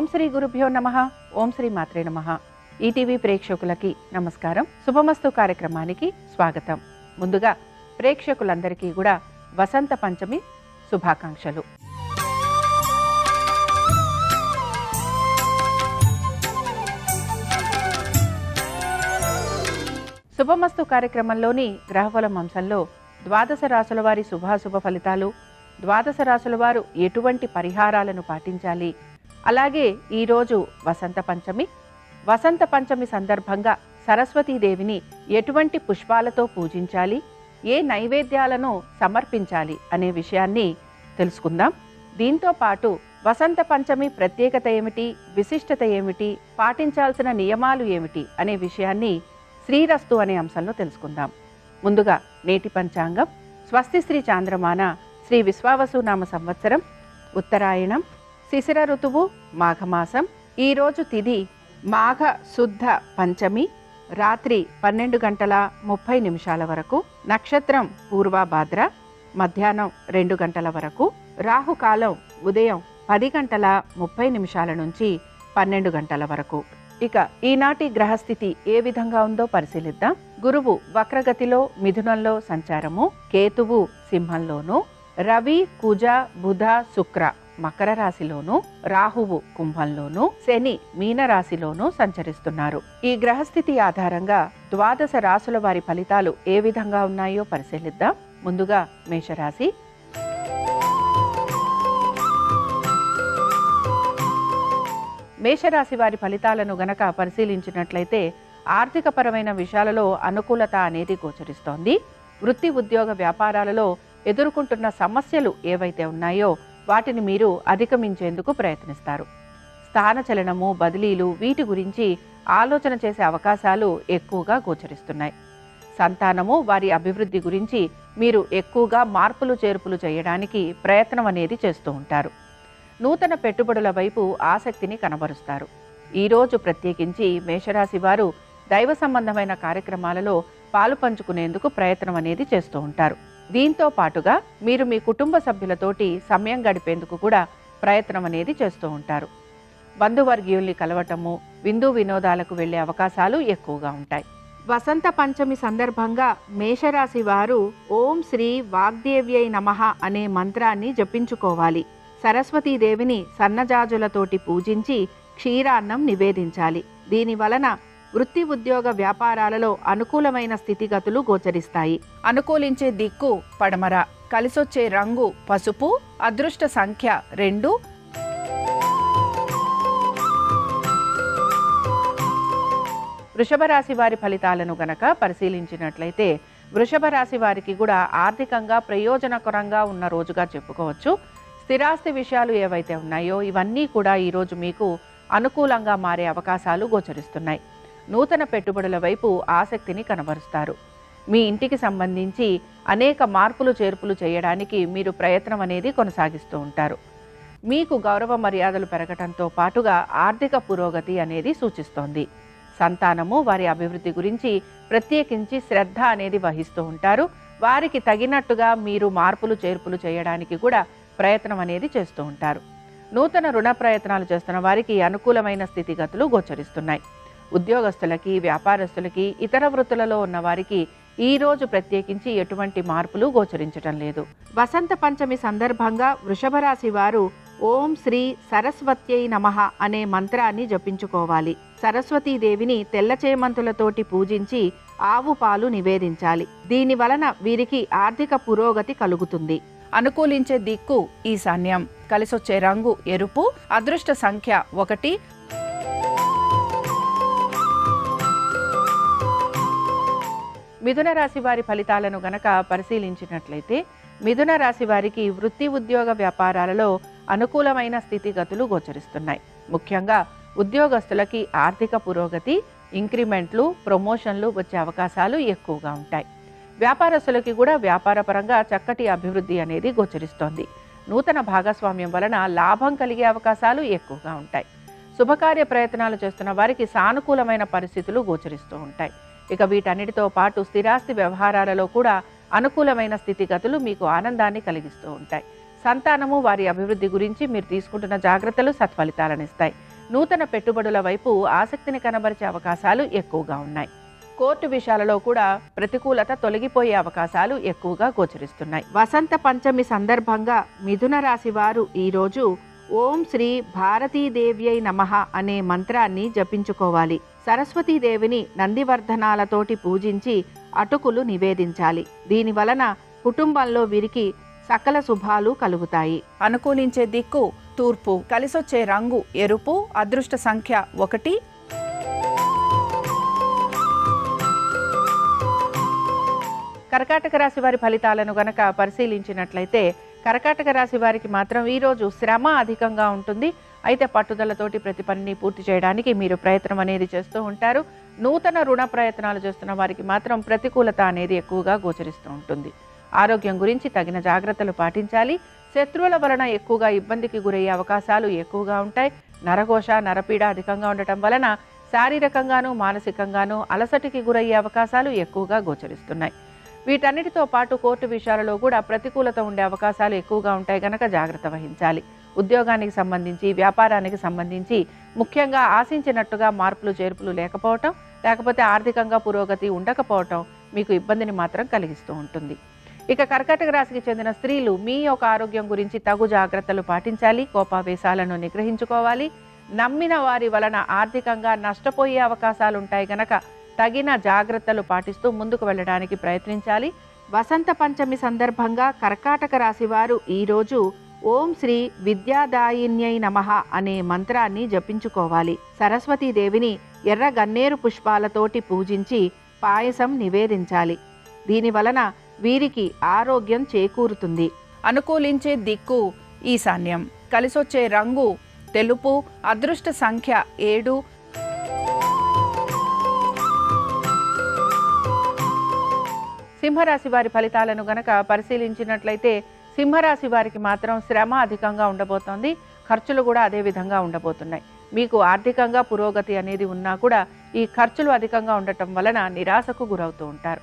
ఓం శ్రీ గురుభ్యో నమః. ఓం శ్రీ మాత్రే నమః. ఈటీవీ ప్రేక్షకులకి నమస్కారం. శుభమస్తు కార్యక్రమానికి స్వాగతం. ముందుగా ప్రేక్షకులందరికీ కూడా వసంత పంచమి శుభాకాంక్షలు. శుభమస్తు కార్యక్రమంలోని గ్రహఫలం అంశంలో ద్వాదశ రాశుల వారి శుభాశుభ ఫలితాలు, ద్వాదశ రాశుల వారు ఎటువంటి పరిహారాలను పాటించాలి, అలాగే ఈరోజు వసంత పంచమి, వసంత పంచమి సందర్భంగా సరస్వతీదేవిని ఎటువంటి పుష్పాలతో పూజించాలి, ఏ నైవేద్యాలను సమర్పించాలి అనే విషయాన్ని తెలుసుకుందాం. దీంతో పాటు వసంత పంచమి ప్రత్యేకత ఏమిటి, విశిష్టత ఏమిటి, పాటించాల్సిన నియమాలు ఏమిటి అనే విషయాన్ని శ్రీరస్తు అనే అంశంలో తెలుసుకుందాం. ముందుగా నేటి పంచాంగం. స్వస్తి శ్రీ చాంద్రమాన శ్రీ విశ్వావసునామ సంవత్సరం ఉత్తరాయణం, శిశిర ఋతువు మాఘమాసం. ఈరోజు తిథి మాఘ శుద్ధ పంచమి, రాత్రి 12:30 వరకు. నక్షత్రం పూర్వభాద్ర, మధ్యాహ్నం 2 గంటల వరకు. రాహుకాలం ఉదయం 10:30 నుంచి 12 గంటల వరకు. ఇక ఈనాటి గ్రహస్థితి ఏ విధంగా ఉందో పరిశీలిద్దాం. గురువు వక్రగతిలో మిథునంలో సంచారము, కేతువు సింహంలోను, రవి కుజ బుధ శుక్ర మకర రాశిలోను, రాహువు కుంభంలోను, శని మీన రాశిలోను సంచరిస్తున్నారు. ఈ గ్రహస్థితి ఆధారంగా ద్వాదశ రాశుల వారి ఫలితాలు ఏ విధంగా ఉన్నాయో పరిశీలిద్దాం. ముందుగా మేషరాశి. మేషరాశి వారి ఫలితాలను గనక పరిశీలించినట్లయితే ఆర్థికపరమైన విషయాలలో అనుకూలత అనేది గోచరిస్తోంది. వృత్తి ఉద్యోగ వ్యాపారాలలో ఎదుర్కొంటున్న సమస్యలు ఏవైతే ఉన్నాయో వాటిని మీరు అధిగమించేందుకు ప్రయత్నిస్తారు. స్థానచలనము, బదిలీలు వీటి గురించి ఆలోచన చేసే అవకాశాలు ఎక్కువగా గోచరిస్తున్నాయి. సంతానము వారి అభివృద్ధి గురించి మీరు ఎక్కువగా మార్పులు చేర్పులు చేయడానికి ప్రయత్నం అనేది చేస్తూ ఉంటారు. నూతన పెట్టుబడుల వైపు ఆసక్తిని కనబరుస్తారు. ఈరోజు ప్రత్యేకించి మేషరాశి వారు దైవ సంబంధమైన కార్యక్రమాలలో పాలు పంచుకునేందుకు ప్రయత్నం అనేది చేస్తూ ఉంటారు. దీంతో పాటుగా మీరు మీ కుటుంబ సభ్యులతోటి సమయం గడిపేందుకు కూడా ప్రయత్నం అనేది చేస్తూ ఉంటారు. బంధువర్గీయుల్ని కలవటము, విందు వినోదాలకు వెళ్లే అవకాశాలు ఎక్కువగా ఉంటాయి. వసంత పంచమి సందర్భంగా మేషరాశి వారు ఓం శ్రీ వాగ్దేవ్యై నమః అనే మంత్రాన్ని జపించుకోవాలి. సరస్వతీదేవిని సన్నజాజులతోటి పూజించి క్షీరాన్నం నివేదించాలి. దీని వలన వృత్తి ఉద్యోగ వ్యాపారాలలో అనుకూలమైన స్థితిగతులు గోచరిస్తాయి. అనుకూలించే దిక్కు పడమర, కలిసొచ్చే రంగు పసుపు, అదృష్ట సంఖ్య 2. వృషభ రాశి వారి ఫలితాలను గనక పరిశీలించినట్లయితే వృషభ రాశి వారికి కూడా ఆర్థికంగా ప్రయోజనకరంగా ఉన్న రోజుగా చెప్పుకోవచ్చు. స్థిరాస్తి విషయాలు ఏవైతే ఉన్నాయో ఇవన్నీ కూడా ఈరోజు మీకు అనుకూలంగా మారే అవకాశాలు గోచరిస్తున్నాయి. నూతన పెట్టుబడుల వైపు ఆసక్తిని కనబరుస్తారు. మీ ఇంటికి సంబంధించి అనేక మార్పులు చేర్పులు చేయడానికి మీరు ప్రయత్నం అనేది కొనసాగిస్తూ ఉంటారు. మీకు గౌరవ మర్యాదలు పెరగటంతో పాటుగా ఆర్థిక పురోగతి అనేది సూచిస్తోంది. సంతానము వారి అభివృద్ధి గురించి ప్రత్యేకించి శ్రద్ధ అనేది వహిస్తూ ఉంటారు. వారికి తగినట్టుగా మీరు మార్పులు చేర్పులు చేయడానికి కూడా ప్రయత్నం అనేది చేస్తూ ఉంటారు. నూతన రుణ ప్రయత్నాలు చేస్తున్న వారికి అనుకూలమైన స్థితిగతులు గోచరిస్తున్నాయి. ఉద్యోగస్తులకి, వ్యాపారస్తులకి, ఇతర వృత్తులలో ఉన్న వారికి ఈ రోజు ప్రత్యేకించి ఎటువంటి మార్పులు గోచరించటం లేదు. వసంత పంచమి సందర్భంగా వృషభ రాశి వారు ఓం శ్రీ సరస్వత్యై నమః అనే మంత్రాన్ని జపించుకోవాలి. సరస్వతీదేవిని తెల్ల చేమంతులతోటి పూజించి ఆవు పాలు నివేదించాలి. దీని వలన వీరికి ఆర్థిక పురోగతి కలుగుతుంది. అనుకూలించే దిక్కు ఈశాన్యం, కలిసొచ్చే రంగు ఎరుపు, అదృష్ట సంఖ్య 1. మిథున రాశి వారి ఫలితాలను గనక పరిశీలించినట్లయితే మిథున రాశి వారికి వృత్తి ఉద్యోగ వ్యాపారాలలో అనుకూలమైన స్థితిగతులు గోచరిస్తున్నాయి. ముఖ్యంగా ఉద్యోగస్తులకి ఆర్థిక పురోగతి, ఇంక్రిమెంట్లు, ప్రమోషన్లు వచ్చే అవకాశాలు ఎక్కువగా ఉంటాయి. వ్యాపారస్తులకి కూడా వ్యాపారపరంగా చక్కటి అభివృద్ధి అనేది గోచరిస్తోంది. నూతన భాగస్వామ్యం వలన లాభం కలిగే అవకాశాలు ఎక్కువగా ఉంటాయి. శుభకార్య ప్రయత్నాలు చేస్తున్న వారికి సానుకూలమైన పరిస్థితులు గోచరిస్తూ ఉంటాయి. ఇక వీటన్నిటితో పాటు స్థిరాస్తి వ్యవహారాలలో కూడా అనుకూలమైన స్థితిగతులు మీకు ఆనందాన్ని కలిగిస్తూ ఉంటాయి. సంతానము వారి అభివృద్ధి గురించి మీరు తీసుకుంటున్న జాగ్రత్తలు సత్ఫలితాలను ఇస్తాయి. నూతన పెట్టుబడుల వైపు ఆసక్తిని కనబరిచే అవకాశాలు ఎక్కువగా ఉన్నాయి. కోర్టు విషయాలలో కూడా ప్రతికూలత తొలగిపోయే అవకాశాలు ఎక్కువగా గోచరిస్తున్నాయి. వసంత పంచమి సందర్భంగా మిథున రాశి వారు ఈరోజు ఓం శ్రీ భారతీదేవ్యై నమః అనే మంత్రాన్ని జపించుకోవాలి. సరస్వతీదేవిని నందివర్ధనాలతోటి పూజించి అటుకులు నివేదించాలి. దీని వలన కుటుంబంలో వీరికి సకల శుభాలు కలుగుతాయి. అనుకూలించే దిక్కు తూర్పు, కలిసొచ్చే రంగు ఎరుపు, అదృష్ట సంఖ్య 1. కర్కాటక రాశి వారి ఫలితాలను గనక పరిశీలించినట్లయితే కర్కాటక రాశి వారికి మాత్రం ఈరోజు శ్రమ అధికంగా ఉంటుంది. అయితే పట్టుదలతోటి ప్రతి పనిని పూర్తి చేయడానికి మీరు ప్రయత్నం అనేది చేస్తూ ఉంటారు. నూతన రుణ ప్రయత్నాలు చేస్తున్న వారికి మాత్రం ప్రతికూలత అనేది ఎక్కువగా గోచరిస్తూ ఉంటుంది. ఆరోగ్యం గురించి తగిన జాగ్రత్తలు పాటించాలి. శత్రువుల వలన ఎక్కువగా ఇబ్బందికి గురయ్యే అవకాశాలు ఎక్కువగా ఉంటాయి. నరఘోష, నరపీడ అధికంగా ఉండటం వలన శారీరకంగానూ మానసికంగానూ అలసటికి గురయ్యే అవకాశాలు ఎక్కువగా గోచరిస్తున్నాయి. వీటన్నిటితో పాటు కోర్టు విషయాలలో కూడా ప్రతికూలత ఉండే అవకాశాలు ఎక్కువగా ఉంటాయి కనుక జాగ్రత్త వహించాలి. ఉద్యోగానికి సంబంధించి, వ్యాపారానికి సంబంధించి ముఖ్యంగా ఆశించినట్టుగా మార్పులు చేర్పులు లేకపోవటం, లేకపోతే ఆర్థికంగా పురోగతి ఉండకపోవటం మీకు ఇబ్బందిని మాత్రం కలిగిస్తూ ఉంటుంది. ఇక కర్కాటక రాశికి చెందిన స్త్రీలు మీ యొక్క ఆరోగ్యం గురించి తగు జాగ్రత్తలు పాటించాలి. కోపావేశాలను నిగ్రహించుకోవాలి. నమ్మిన వారి వలన ఆర్థికంగా నష్టపోయే అవకాశాలు ఉంటాయి గనక తగిన జాగ్రత్తలు పాటిస్తూ ముందుకు వెళ్ళడానికి ప్రయత్నించాలి. వసంత పంచమి సందర్భంగా కర్కాటక రాశి వారు ఈరోజు ఓం శ్రీ విద్యాదాయిన్యై నమః అనే మంత్రాన్ని జపించుకోవాలి. సరస్వతీదేవిని ఎర్ర గన్నేరు పుష్పాలతోటి పూజించి పాయసం నివేదించాలి. దీని వలన వీరికి ఆరోగ్యం చేకూరుతుంది. అనుకూలించే దిక్కు ఈశాన్యం, కలిసొచ్చే రంగు తెలుపు, అదృష్ట సంఖ్య 7. సింహరాశి వారి ఫలితాలను గనక పరిశీలించినట్లయితే సింహరాశి వారికి మాత్రం శ్రమ అధికంగా ఉండబోతోంది. ఖర్చులు కూడా అదే విధంగా ఉండబోతున్నాయి. మీకు ఆర్థికంగా పురోగతి అనేది ఉన్నా కూడా ఈ ఖర్చులు అధికంగా ఉండటం వలన నిరాశకు గురవుతూ ఉంటారు.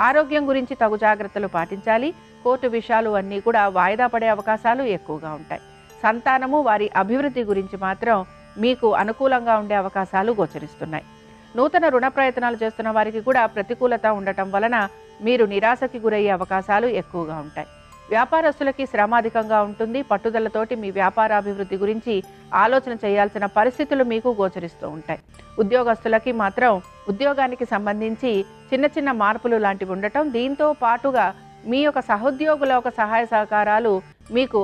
ఆరోగ్యం గురించి తగు జాగ్రత్తలు పాటించాలి. కోర్టు విషయాలు అన్నీ కూడా వాయిదా పడే అవకాశాలు ఎక్కువగా ఉంటాయి. సంతానము, వారి అభివృద్ధి గురించి మాత్రం మీకు అనుకూలంగా ఉండే అవకాశాలు గోచరిస్తున్నాయి. నూతన రుణ ప్రయత్నాలు చేస్తున్న వారికి కూడా ప్రతికూలత ఉండటం వలన మీరు నిరాశకి గురయ్యే అవకాశాలు ఎక్కువగా ఉంటాయి. వ్యాపారస్తులకి శ్రమ అధికంగా ఉంటుంది. పట్టుదలతోటి మీ వ్యాపారాభివృద్ధి గురించి ఆలోచన చేయాల్సిన పరిస్థితులు మీకు గోచరిస్తూ ఉంటాయి. ఉద్యోగస్తులకి మాత్రం ఉద్యోగానికి సంబంధించి చిన్న చిన్న మార్పులు లాంటివి ఉండటం, దీంతో పాటుగా మీ యొక్క సహోద్యోగుల యొక్క సహాయ సహకారాలు మీకు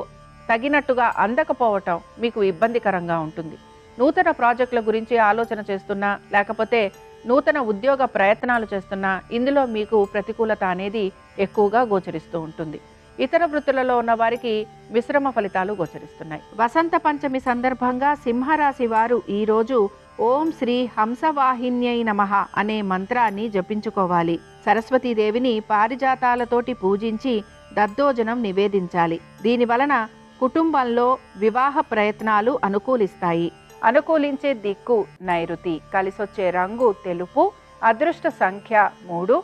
తగినట్టుగా అందకపోవటం మీకు ఇబ్బందికరంగా ఉంటుంది. నూతన ప్రాజెక్టుల గురించి ఆలోచన చేస్తున్నా, లేకపోతే నూతన ఉద్యోగ ప్రయత్నాలు చేస్తున్నా ఇందులో మీకు ప్రతికూలత అనేది ఎక్కువగా గోచరిస్తూ ఉంటుంది. ఇతర వృత్తులలో ఉన్న వారికి మిశ్రమ ఫలితాలు గోచరిస్తున్నాయి. వసంత పంచమి సందర్భంగా సింహరాశి వారు ఈరోజు ఓం శ్రీ హంసవాహిన్యై నమః అనే మంత్రాన్ని జపించుకోవాలి. సరస్వతీదేవిని పారిజాతాలతోటి పూజించి దద్దోజనం నివేదించాలి. దీని వలన కుటుంబంలో వివాహ ప్రయత్నాలు అనుకూలిస్తాయి. అనుకూలించే దిక్కు నైరుతి, కలిసొచ్చే రంగు తెలుపు, అదృష్ట సంఖ్య 3.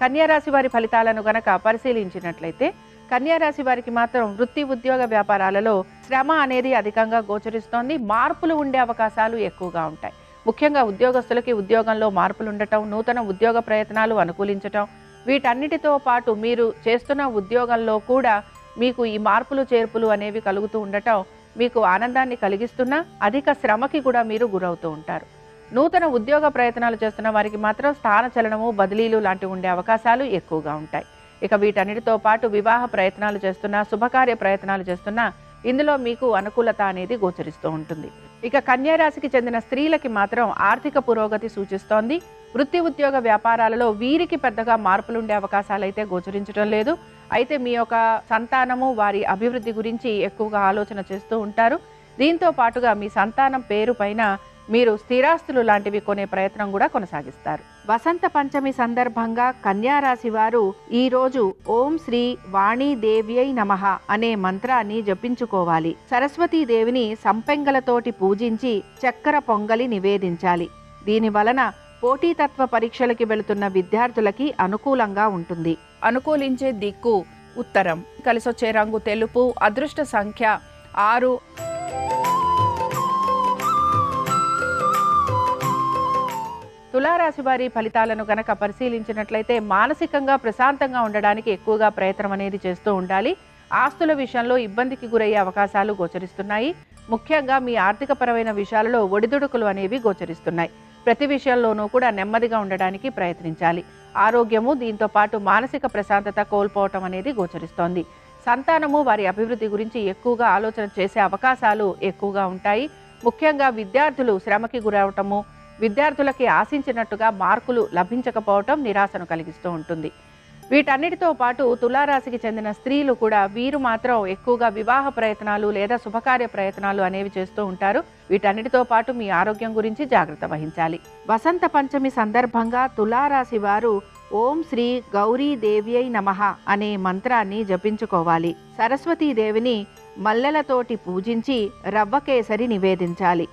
కన్యారాశి వారి ఫలితాలను గనక పరిశీలించినట్లయితే కన్యారాశి వారికి మాత్రం వృత్తి, ఉద్యోగ, వ్యాపారాలలో శ్రమ అనేది అధికంగా గోచరిస్తోంది. మార్పులు ఉండే అవకాశాలు ఎక్కువగా ఉంటాయి. ముఖ్యంగా ఉద్యోగస్తులకి ఉద్యోగంలో మార్పులు ఉండటం, నూతన ఉద్యోగ ప్రయత్నాలు అనుకూలించటం, వీటన్నిటితో పాటు మీరు చేస్తున్న ఉద్యోగంలో కూడా మీకు ఈ మార్పులు చేర్పులు అనేవి కలుగుతూ ఉండటం మీకు ఆనందాన్ని కలిగిస్తున్నా అధిక శ్రమకి కూడా మీరు గురవుతూ ఉంటారు. నూతన ఉద్యోగ ప్రయత్నాలు చేస్తున్న వారికి మాత్రం స్థానచలనము, బదిలీలు లాంటివి ఉండే అవకాశాలు ఎక్కువగా ఉంటాయి. ఇక వీటన్నిటితో పాటు వివాహ ప్రయత్నాలు చేస్తున్నా, శుభకార్య ప్రయత్నాలు చేస్తున్నా ఇందులో మీకు అనుకూలత అనేది గోచరిస్తూ ఉంటుంది. ఇక కన్యారాశికి చెందిన స్త్రీలకి మాత్రం ఆర్థిక పురోగతి సూచిస్తోంది. వృత్తి, ఉద్యోగ, వ్యాపారాలలో వీరికి పెద్దగా మార్పులు ఉండే అవకాశాలు అయితే గోచరించడం లేదు. అయితే మీ యొక్క సంతానము, వారి అభివృద్ధి గురించి ఎక్కువగా ఆలోచన చేస్తూ ఉంటారు. దీంతో పాటుగా మీ సంతానం పేరు పైన మీరు స్థిరాస్తులు లాంటివి కొనే ప్రయత్నం కూడా కొనసాగిస్తారు. వసంత పంచమి సందర్భంగా కన్యారాశి వారు ఈరోజు ఓం శ్రీ వాణీదేవ్యై నమః అనే మంత్రాన్ని జపించుకోవాలి. సరస్వతీదేవిని సంపెంగలతోటి పూజించి చక్కెర పొంగలి నివేదించాలి. దీని వలన పోటీతత్వ పరీక్షలకి వెళుతున్న విద్యార్థులకి అనుకూలంగా ఉంటుంది. అనుకూలించే దిక్కు ఉత్తరం. కలిసొచ్చే రంగు తెలుపు. అదృష్ట సంఖ్య 6. తులారాశి వారి ఫలితాలను గనక పరిశీలించినట్లయితే మానసికంగా ప్రశాంతంగా ఉండడానికి ఎక్కువగా ప్రయత్నం అనేది చేస్తూ ఉండాలి. ఆస్తుల విషయంలో ఇబ్బందికి గురయ్యే అవకాశాలు గోచరిస్తున్నాయి. ముఖ్యంగా మీ ఆర్థికపరమైన విషయాలలో ఒడిదుడుకులు అనేవి గోచరిస్తున్నాయి. ప్రతి విషయంలోనూ కూడా నెమ్మదిగా ఉండడానికి ప్రయత్నించాలి. ఆరోగ్యము, దీంతో పాటు మానసిక ప్రశాంతత కోల్పోవటం అనేది గోచరిస్తోంది. సంతానము, వారి అభివృద్ధి గురించి ఎక్కువగా ఆలోచన చేసే అవకాశాలు ఎక్కువగా ఉంటాయి. ముఖ్యంగా విద్యార్థులు శ్రమకి గురవటము, విద్యార్థులకి ఆశించినట్టుగా మార్కులు లభించకపోవటం నిరాశను కలిగిస్తూ ఉంటుంది. వీటన్నిటితో పాటు తులారాశికి చెందిన స్త్రీలు కూడా వీరు మాత్రం ఎక్కువగా వివాహ ప్రయత్నాలు లేదా శుభకార్య ప్రయత్నాలు అనేవి చేస్తూ ఉంటారు. వీటన్నిటితో పాటు మీ ఆరోగ్యం గురించి జాగ్రత్త వహించాలి. వసంత పంచమి సందర్భంగా తులారాశి వారు ఓం శ్రీ గౌరీ దేవ్యై నమః అనే మంత్రాన్ని జపించుకోవాలి. సరస్వతీదేవిని మల్లెలతోటి పూజించి రవ్వకేసరి నివేదించాలి.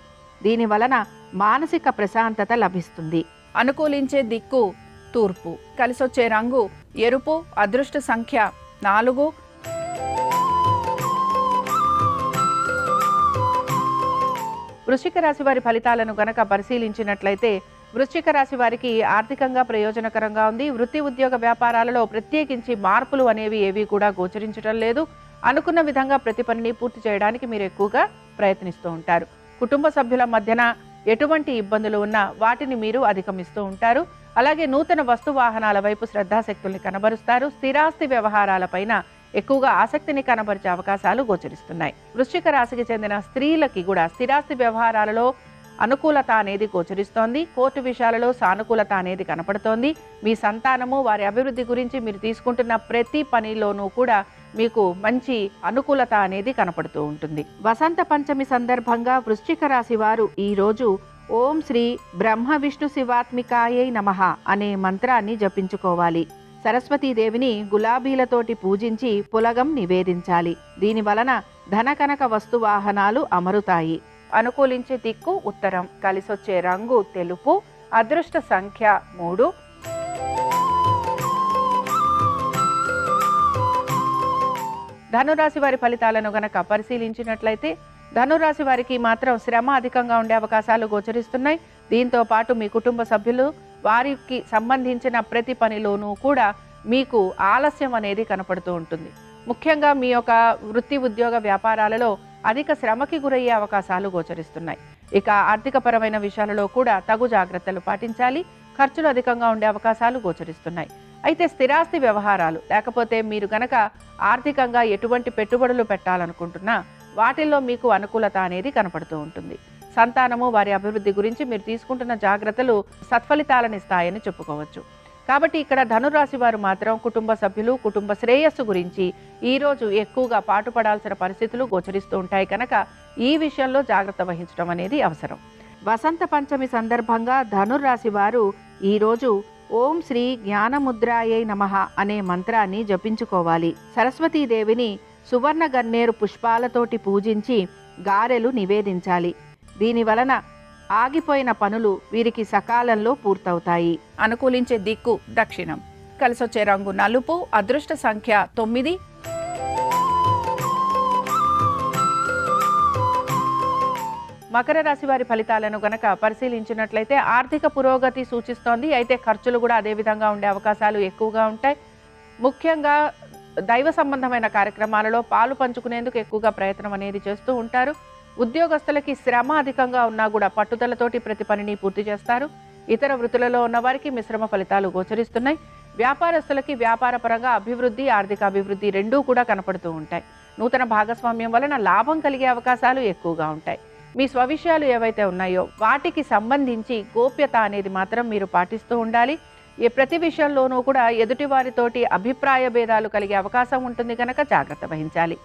దీని వలన మానసిక ప్రశాంతత లభిస్తుంది. అనుకూలించే దిక్కు తూర్పు. కలిసొచ్చే రంగు ఎరుపు. అదృష్ట సంఖ్య 4. వృశ్చిక రాశి వారి ఫలితాలను గనక పరిశీలించినట్లయితే వృశ్చిక రాశి వారికి ఆర్థికంగా ప్రయోజనకరంగా ఉంది. వృత్తి, ఉద్యోగ, వ్యాపారాలలో ప్రత్యేకించి మార్పులు అనేవి ఏవి కూడా గోచరించడం లేదు. అనుకున్న విధంగా ప్రతి పనిని పూర్తి చేయడానికి మీరు ఎక్కువగా ప్రయత్నిస్తూ ఉంటారు. కుటుంబ సభ్యుల మధ్యన ఎటువంటి ఇబ్బందులు ఉన్నా వాటిని మీరు అధిగమిస్తూ ఉంటారు. అలాగే నూతన వస్తు వాహనాల వైపు శ్రద్ధాశక్తుల్ని కనబరుస్తారు. స్థిరాస్తి వ్యవహారాలపైన ఎక్కువగా ఆసక్తిని కనబరిచే అవకాశాలు గోచరిస్తున్నాయి. వృశ్చిక రాశికి చెందిన స్త్రీలకి కూడా స్థిరాస్తి వ్యవహారాలలో అనుకూలత అనేది గోచరిస్తోంది. కోర్టు విషయాలలో సానుకూలత అనేది కనపడుతోంది. మీ సంతానము, వారి అభివృద్ధి గురించి మీరు తీసుకుంటున్న ప్రతి పనిలోనూ కూడా మీకు మంచి అనుకూలత అనేది కనపడుతూ ఉంటుంది. వసంత పంచమి సందర్భంగా వృశ్చిక రాశి వారు ఈరోజు ఓం శ్రీ బ్రహ్మ విష్ణు శివాత్మికాయై నమః అనే మంత్రాన్ని జపించుకోవాలి. సరస్వతీదేవిని గులాబీలతోటి పూజించి పులగం నివేదించాలి. దీని వలన ధనకనక వస్తువాహనాలు అమరుతాయి. అనుకూలించే దిక్కు ఉత్తరం. కలిసొచ్చే రంగు తెలుపు. అదృష్ట సంఖ్య 3. ధనురాశి వారి ఫలితాలను గనక పరిశీలించినట్లయితే ధనురాశి వారికి మాత్రం శ్రమ అధికంగా ఉండే అవకాశాలు గోచరిస్తున్నాయి. దీంతో పాటు మీ కుటుంబ సభ్యులు, వారికి సంబంధించిన ప్రతి పనిలోనూ కూడా మీకు ఆలస్యం అనేది కనపడుతూ ఉంటుంది. ముఖ్యంగా మీ యొక్క వృత్తి, ఉద్యోగ, వ్యాపారాలలో అధిక శ్రమకి గురయ్యే అవకాశాలు గోచరిస్తున్నాయి. ఇక ఆర్థికపరమైన విషయాలలో కూడా తగు జాగ్రత్తలు పాటించాలి. ఖర్చులు అధికంగా ఉండే అవకాశాలు గోచరిస్తున్నాయి. అయితే స్థిరాస్తి వ్యవహారాలు, లేకపోతే మీరు గనక ఆర్థికంగా ఎటువంటి పెట్టుబడులు పెట్టాలనుకుంటున్నా వాటిల్లో మీకు అనుకూలత అనేది కనపడుతూ ఉంటుంది. సంతానము, వారి అభివృద్ధి గురించి మీరు తీసుకుంటున్న జాగ్రత్తలు సత్ఫలితాలను ఇస్తాయని చెప్పుకోవచ్చు. కాబట్టి ఇక్కడ ధనురాశి వారు మాత్రం కుటుంబ సభ్యులు, కుటుంబ శ్రేయస్సు గురించి ఈరోజు ఎక్కువగా పాటుపడాల్సిన పరిస్థితులు గోచరిస్తూ ఉంటాయి కనుక ఈ విషయంలో జాగ్రత్త వహించడం అనేది అవసరం. వసంత పంచమి సందర్భంగా ధనుర్రాశి వారు ఈరోజు ఓం శ్రీ జ్ఞానముద్రాయై నమః అనే మంత్రాన్ని జపించుకోవాలి. సరస్వతీదేవిని సువర్ణ గన్నేరు పుష్పాలతోటి పూజించి గారెలు నివేదించాలి. దీని వలన ఆగిపోయిన పనులు వీరికి సకాలంలో పూర్తవుతాయి. అనుకూలించే దిక్కు దక్షిణం. కలిసొచ్చే రంగు నలుపు. అదృష్ట సంఖ్య 9. మకర రాశి వారి ఫలితాలను గనక పరిశీలించినట్లయితే ఆర్థిక పురోగతి సూచిస్తోంది. అయితే ఖర్చులు కూడా అదే విధంగా ఉండే అవకాశాలు ఎక్కువగా ఉంటాయి. ముఖ్యంగా దైవ సంబంధమైన కార్యక్రమాలలో పాలు పంచుకునేందుకు ఎక్కువగా ప్రయత్నం అనేది చేస్తూ ఉంటారు. ఉద్యోగస్తులకి శ్రమ అధికంగా ఉన్నా కూడా పట్టుదలతోటి ప్రతి పనిని పూర్తి చేస్తారు. ఇతర వృత్తులలో ఉన్న వారికి మిశ్రమ ఫలితాలు గోచరిస్తున్నాయి. వ్యాపారస్తులకి వ్యాపారపరంగా అభివృద్ధి, ఆర్థిక అభివృద్ధి రెండూ కూడా కనపడుతూ ఉంటాయి. నూతన భాగస్వామ్యం వలన లాభం కలిగే అవకాశాలు ఎక్కువగా ఉంటాయి. మీ స్వవిషయాలు ఏవైతే ఉన్నాయో వాటికి సంబంధించి గోప్యత అనేది మాత్రం మీరు పాటిస్తూ ఉండాలి. ఈ ప్రతి విషయంలోనూ కూడా ఎదుటి వారితోటి అభిప్రాయ భేదాలు కలిగే అవకాశం ఉంటుంది కనుక జాగ్రత్త వహించాలి.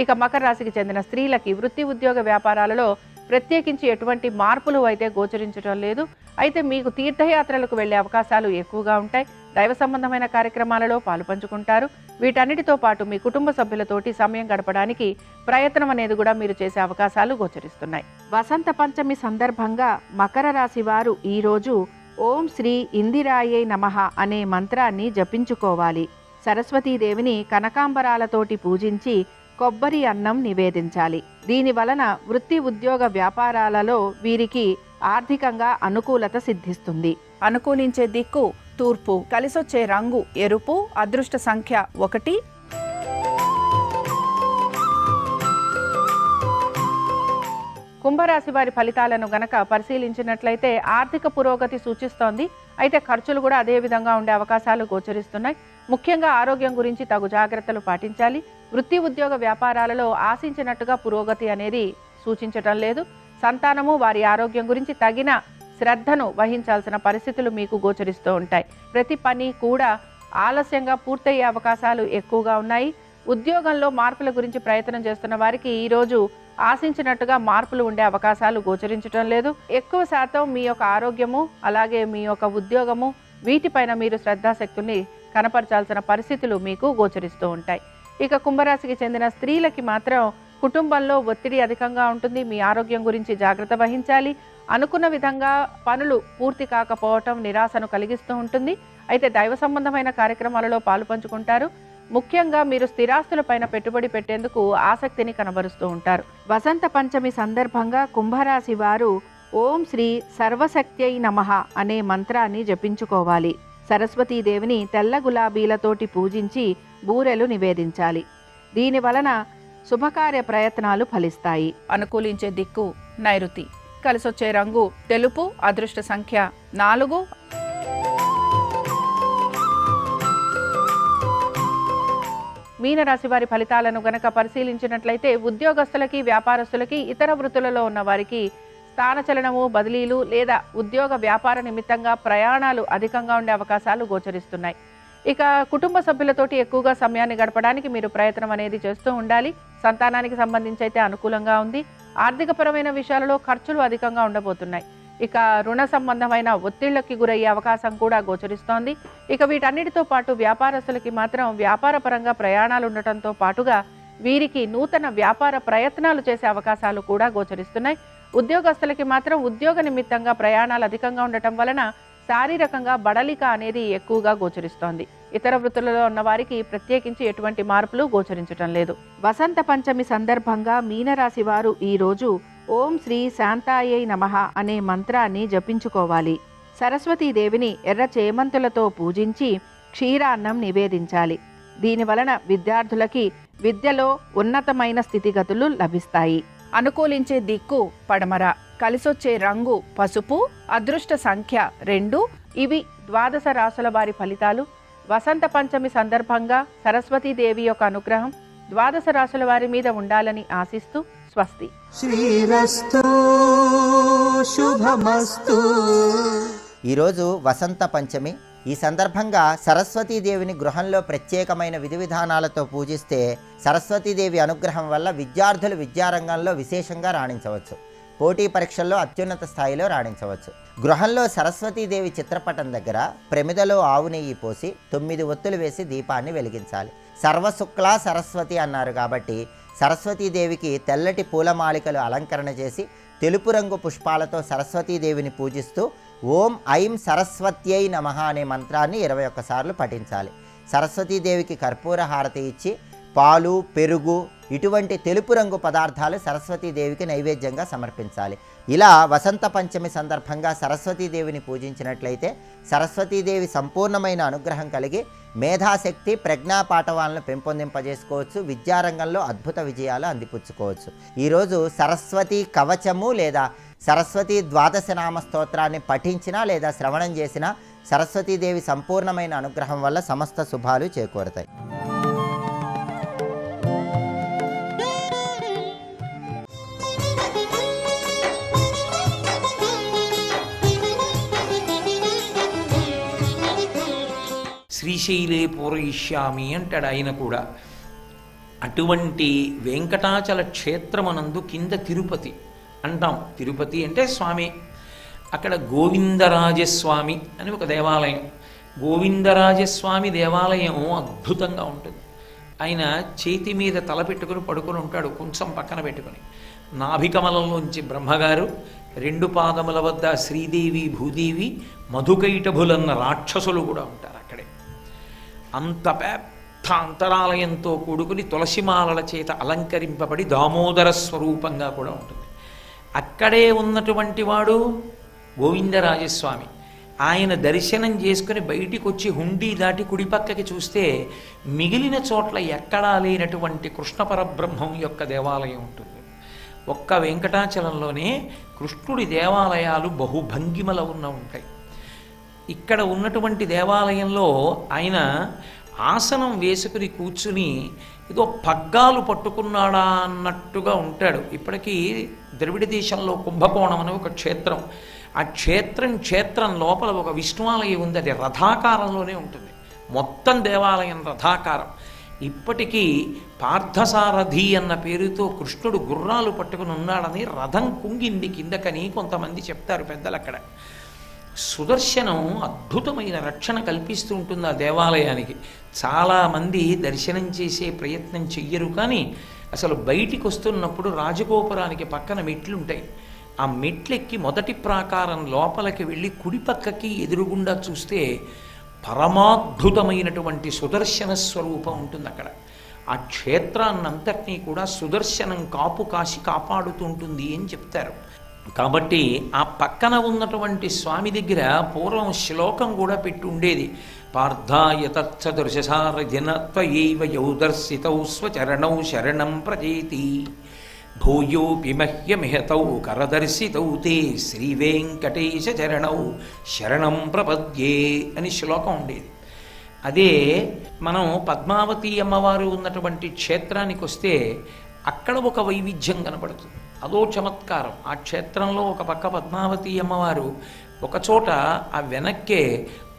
ఇక మకర రాశికి చెందిన స్త్రీలకి వృత్తి, ఉద్యోగ, వ్యాపారాలలో ప్రత్యేకించి ఎటువంటి మార్పులు అయితే గోచరించడం లేదు. అయితే మీకు తీర్థయాత్రలకు వెళ్లే అవకాశాలు ఎక్కువగా ఉంటాయి. దైవ సంబంధమైన కార్యక్రమాలలో పాలు పంచుకుంటారు. వీటన్నిటితో పాటు మీ కుటుంబ సభ్యులతోటి సమయం గడపడానికి ప్రయత్నం అనేది కూడా మీరు చేసే అవకాశాలు గోచరిస్తున్నాయి. వసంత పంచమి సందర్భంగా మకర రాశి వారు ఈరోజు ఓం శ్రీ ఇందిరాయై నమః అనే మంత్రాన్ని జపించుకోవాలి. సరస్వతీదేవిని కనకాంబరాలతోటి పూజించి కొబ్బరి అన్నం నివేదించాలి. దీని వలన వృత్తి ఉద్యోగ వ్యాపారాలలో వీరికి ఆర్థికంగా అనుకూలత సిద్ధిస్తుంది. అనుకూలించే దిక్కు తూర్పు, కలిసొచ్చే రంగు ఎరుపు, అదృష్ట సంఖ్య 1. కుంభరాశి వారి ఫలితాలను గనక పరిశీలించినట్లయితే ఆర్థిక పురోగతి సూచిస్తోంది. అయితే ఖర్చులు కూడా అదే విధంగా ఉండే అవకాశాలు గోచరిస్తున్నాయి. ముఖ్యంగా ఆరోగ్యం గురించి తగు జాగ్రత్తలు పాటించాలి. వృత్తి ఉద్యోగ వ్యాపారాలలో ఆశించినట్టుగా పురోగతి అనేది సూచించటం లేదు. సంతానము వారి ఆరోగ్యం గురించి తగిన శ్రద్ధను వహించాల్సిన పరిస్థితులు మీకు గోచరిస్తూ ఉంటాయి. ప్రతి పని కూడా ఆలస్యంగా పూర్తయ్యే అవకాశాలు ఎక్కువగా ఉన్నాయి. ఉద్యోగంలో మార్పుల గురించి ప్రయత్నం చేస్తున్న వారికి ఈరోజు ఆశించినట్టుగా మార్పులు ఉండే అవకాశాలు గోచరించడం లేదు. ఎక్కువ శాతం మీ యొక్క ఆరోగ్యము అలాగే మీ యొక్క ఉద్యోగము వీటిపైన మీరు శ్రద్ధాశక్తుల్ని కనపరచాల్సిన పరిస్థితులు మీకు గోచరిస్తూ ఉంటాయి. ఇక కుంభరాశికి చెందిన స్త్రీలకి మాత్రం కుటుంబంలో ఒత్తిడి అధికంగా ఉంటుంది. మీ ఆరోగ్యం గురించి జాగ్రత్త వహించాలి. అనుకున్న విధంగా పనులు పూర్తి కాకపోవటం నిరాశను కలిగిస్తూ ఉంటుంది. అయితే దైవ సంబంధమైన కార్యక్రమాలలో పాలు పంచుకుంటారు. ముఖ్యంగా మీరు స్థిరాస్తులపైన పెట్టుబడి పెట్టేందుకు ఆసక్తిని కనబరుస్తూ ఉంటారు. వసంత పంచమి సందర్భంగా కుంభరాశి వారు ఓం శ్రీ సర్వశక్త్యై నమః అనే మంత్రాన్ని జపించుకోవాలి. సరస్వతీదేవిని తెల్ల గులాబీలతోటి పూజించి బూరెలు నివేదించాలి. దీని వలన శుభకార్య ప్రయత్నాలు ఫలిస్తాయి. అనుకూలించే దిక్కు నైరుతి, కలిసొచ్చే రంగు తెలుపు, అదృష్ట సంఖ్య 4. మీనరాశి వారి ఫలితాలను గనక పరిశీలించినట్లయితే ఉద్యోగస్తులకి, వ్యాపారస్తులకి, ఇతర వృత్తులలో ఉన్న వారికి స్థానచలనము, బదిలీలు లేదా ఉద్యోగ వ్యాపార నిమిత్తంగా ప్రయాణాలు అధికంగా ఉండే అవకాశాలు గోచరిస్తున్నాయి. ఇక కుటుంబ సభ్యులతోటి ఎక్కువగా సమయాన్ని గడపడానికి మీరు ప్రయత్నం అనేది చేస్తూ ఉండాలి. సంతానానికి సంబంధించి అయితే అనుకూలంగా ఉంది. ఆర్థికపరమైన విషయాలలో ఖర్చులు అధికంగా ఉండబోతున్నాయి. ఇక రుణ సంబంధమైన ఒత్తిళ్లకి గురయ్యే అవకాశం కూడా గోచరిస్తోంది. ఇక వీటన్నిటితో పాటు వ్యాపారస్తులకి మాత్రం వ్యాపారపరంగా ప్రయాణాలు ఉండటంతో పాటుగా వీరికి నూతన వ్యాపార ప్రయత్నాలు చేసే అవకాశాలు కూడా గోచరిస్తున్నాయి. ఉద్యోగస్తులకి మాత్రం ఉద్యోగ నిమిత్తంగా ప్రయాణాలు అధికంగా ఉండటం వలన శారీరకంగా బడలిక అనేది ఎక్కువగా గోచరిస్తోంది. ఇతర వృత్తులలో ఉన్న వారికి ప్రత్యేకించి ఎటువంటి మార్పులు గోచరించటం లేదు. వసంత పంచమి సందర్భంగా మీనరాశి వారు ఈరోజు ఓం శ్రీ శాంతాయై నమః అనే మంత్రాన్ని జపించుకోవాలి. సరస్వతీదేవిని ఎర్ర చేమంతులతో పూజించి క్షీరాన్నం నివేదించాలి. దీని వలన విద్యార్థులకి విద్యలో ఉన్నతమైన స్థితిగతులు లభిస్తాయి. అనుకూలించే దిక్కు పడమర, కలిసొచ్చే రంగు పసుపు, అదృష్ట సంఖ్య 2. ఇవి ద్వాదశ రాశుల వారి ఫలితాలు. వసంత పంచమి సందర్భంగా సరస్వతీదేవి యొక్క అనుగ్రహం ద్వాదశ రాశుల వారి మీద ఉండాలని ఆశిస్తూ స్వస్తి. శ్రీరస్తు శుభమస్తు. ఈరోజు వసంత పంచమి. ఈ సందర్భంగా సరస్వతీదేవిని గృహంలో ప్రత్యేకమైన విధి విధానాలతో పూజిస్తే సరస్వతీదేవి అనుగ్రహం వల్ల విద్యార్థులు విద్యారంగంలో విశేషంగా రాణించవచ్చు. పోటీ పరీక్షల్లో అత్యున్నత స్థాయిలో రాణించవచ్చు. గృహంలో సరస్వతీదేవి చిత్రపటం దగ్గర ప్రమిదలో ఆవు నెయ్యి పోసి 9 ఒత్తులు వేసి దీపాన్ని వెలిగించాలి. సర్వశుక్లా సరస్వతి అన్నారు కాబట్టి సరస్వతీదేవికి తెల్లటి పూలమాలికలు అలంకరణ చేసి తెలుపు రంగు పుష్పాలతో సరస్వతీదేవిని పూజిస్తూ ఓం ఐం సరస్వత్యై నమః అనే మంత్రాన్ని 21 సార్లు పఠించాలి. సరస్వతీదేవికి కర్పూర హారతి ఇచ్చి పాలు, పెరుగు ఇటువంటి తెలుపు రంగు పదార్థాలు సరస్వతీదేవికి నైవేద్యంగా సమర్పించాలి. ఇలా వసంత పంచమి సందర్భంగా సరస్వతీదేవిని పూజించినట్లయితే సరస్వతీదేవి సంపూర్ణమైన అనుగ్రహం కలిగి మేధాశక్తి, ప్రజ్ఞాపాఠవాలను పెంపొందింపజేసుకోవచ్చు. విద్యారంగంలో అద్భుత విజయాలు అందిపుచ్చుకోవచ్చు. ఈరోజు సరస్వతి కవచము లేదా సరస్వతి ద్వాదశనామ స్తోత్రాన్ని పఠించినా లేదా శ్రవణం చేసినా సరస్వతీదేవి సంపూర్ణమైన అనుగ్రహం వల్ల సమస్త శుభాలు చేకూరుతాయి. శ్రీశైలే పూరయిష్యామి అంటాడు ఆయన కూడా. అటువంటి వెంకటాచల క్షేత్రమనందు కింద తిరుపతి అంటాం. తిరుపతి అంటే స్వామి. అక్కడ గోవిందరాజస్వామి అని ఒక దేవాలయం. గోవిందరాజస్వామి దేవాలయం అద్భుతంగా ఉంటుంది. ఆయన చేతి మీద తల పెట్టుకుని పడుకొని ఉంటాడు, కొంచెం పక్కన పెట్టుకుని. నాభికమలంలోంచి బ్రహ్మగారు, 2 పాదముల వద్ద శ్రీదేవి, భూదేవి, మధుకైటభులన్న రాక్షసులు కూడా ఉంటారు అక్కడే. అంత పెద్ద అంతరాలయంతో కూడుకుని తులసిమాలల చేత అలంకరింపబడి దామోదర స్వరూపంగా కూడా ఉంటుంది. అక్కడే ఉన్నటువంటి వాడు గోవిందరాజస్వామి. ఆయన దర్శనం చేసుకుని బయటికి వచ్చి హుండీ దాటి కుడిపక్కకి చూస్తే మిగిలిన చోట్ల ఎక్కడా లేనటువంటి కృష్ణ పరబ్రహ్మం యొక్క దేవాలయం ఉంటుంది. ఒక్క వెంకటాచలంలోనే కృష్ణుడి దేవాలయాలు బహుభంగిమల ఉంటాయి. ఇక్కడ ఉన్నటువంటి దేవాలయంలో ఆయన ఆసనం వేసుకుని కూర్చుని ఏదో పగ్గాలు పట్టుకున్నాడా అన్నట్టుగా ఉంటాడు. ఇప్పటికీ ద్రవిడ దేశంలో కుంభకోణం అనే ఒక క్షేత్రం, ఆ క్షేత్రం లోపల ఒక విష్ణువాలయం ఉంది. అది రథాకారంలోనే ఉంటుంది. మొత్తం దేవాలయం రథాకారం. ఇప్పటికీ పార్థసారథి అన్న పేరుతో కృష్ణుడు గుర్రాలు పట్టుకుని ఉన్నాడని రథం కుంగింది కిందకని కొంతమంది చెప్తారు పెద్దలు. అక్కడ సుదర్శనం అద్భుతమైన రక్షణ కల్పిస్తూ ఉంటుంది ఆ దేవాలయానికి. చాలామంది దర్శనం చేసే ప్రయత్నం చెయ్యరు, కానీ అసలు బయటికి వస్తున్నప్పుడు రాజగోపురానికి పక్కన మెట్లుంటాయి. ఆ మెట్లెక్కి మొదటి ప్రాకారం లోపలికి వెళ్ళి కుడిపక్కకి ఎదురుగుండా చూస్తే పరమాద్భుతమైనటువంటి సుదర్శన స్వరూపం ఉంటుంది అక్కడ. ఆ క్షేత్రాన్నంతటినీ కూడా సుదర్శనం కాపు కాసి కాపాడుతుంటుంది అని చెప్తారు. కాబట్టి ఆ పక్కన ఉన్నటువంటి స్వామి దగ్గర పూర్వం శ్లోకం కూడా పెట్టి ఉండేది. పార్థాయ తత్సదృశసారజనత్వయైవ యౌదర్శితౌ స్వచరణౌ శరణం ప్రజేతి భూయోపి మహ్యమిహతౌ కరదర్శితౌ తే శ్రీవేంకటేశ చరణౌ శరణం ప్రపద్యే అని శ్లోకం ఉండేది. అదే మనం పద్మావతి అమ్మవారు ఉన్నటువంటి క్షేత్రానికి వస్తే అక్కడ ఒక వైవిధ్యం కనపడుతుంది. అదో చమత్కారం. ఆ క్షేత్రంలో ఒక పక్క పద్మావతి అమ్మవారు, ఒకచోట ఆ వెనక్కే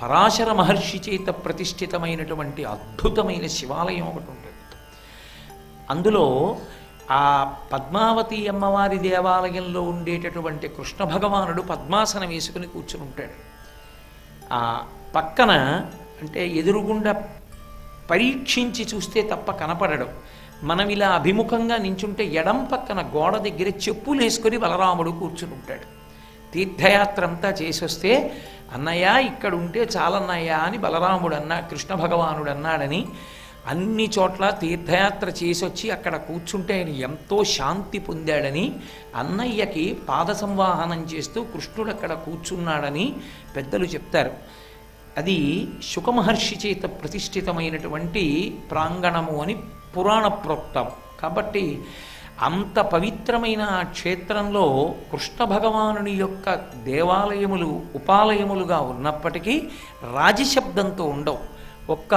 పరాశర మహర్షి చేత ప్రతిష్ఠితమైనటువంటి అద్భుతమైన శివాలయం ఒకటి ఉంటుంది. అందులో ఆ పద్మావతి అమ్మవారి దేవాలయంలో ఉండేటటువంటి కృష్ణ భగవానుడు పద్మాసనం వేసుకుని కూర్చుని ఉంటాడు. ఆ పక్కన అంటే ఎదురుగుండా పరీక్షించి చూస్తే తప్ప కనపడడు. మనం ఇలా అభిముఖంగా నించుంటే ఎడం పక్కన గోడ దగ్గర చెప్పులు వేసుకొని బలరాముడు కూర్చుని ఉంటాడు. తీర్థయాత్ర అంతా చేసొస్తే అన్నయ్య ఇక్కడ ఉంటే చాలన్నయ్య అని బలరాముడు కృష్ణ భగవానుడు అన్నాడని అన్ని చోట్ల తీర్థయాత్ర చేసొచ్చి అక్కడ కూర్చుంటే ఆయన ఎంతో శాంతి పొందాడని, అన్నయ్యకి పాద సంవాహనం చేస్తూ కృష్ణుడు అక్కడ కూర్చున్నాడని పెద్దలు చెప్తారు. అది శుకమహర్షి చేత ప్రతిష్ఠితమైనటువంటి ప్రాంగణము అని పురాణ ప్రోక్తం. కాబట్టి అంత పవిత్రమైన ఆ క్షేత్రంలో కృష్ణ భగవానుని యొక్క దేవాలయములు ఉపాలయములుగా ఉన్నప్పటికీ రాజశబ్దంతో ఉండవు. ఒక్క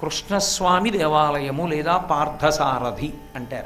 కృష్ణస్వామి దేవాలయము లేదా పార్థసారథి అంటారు.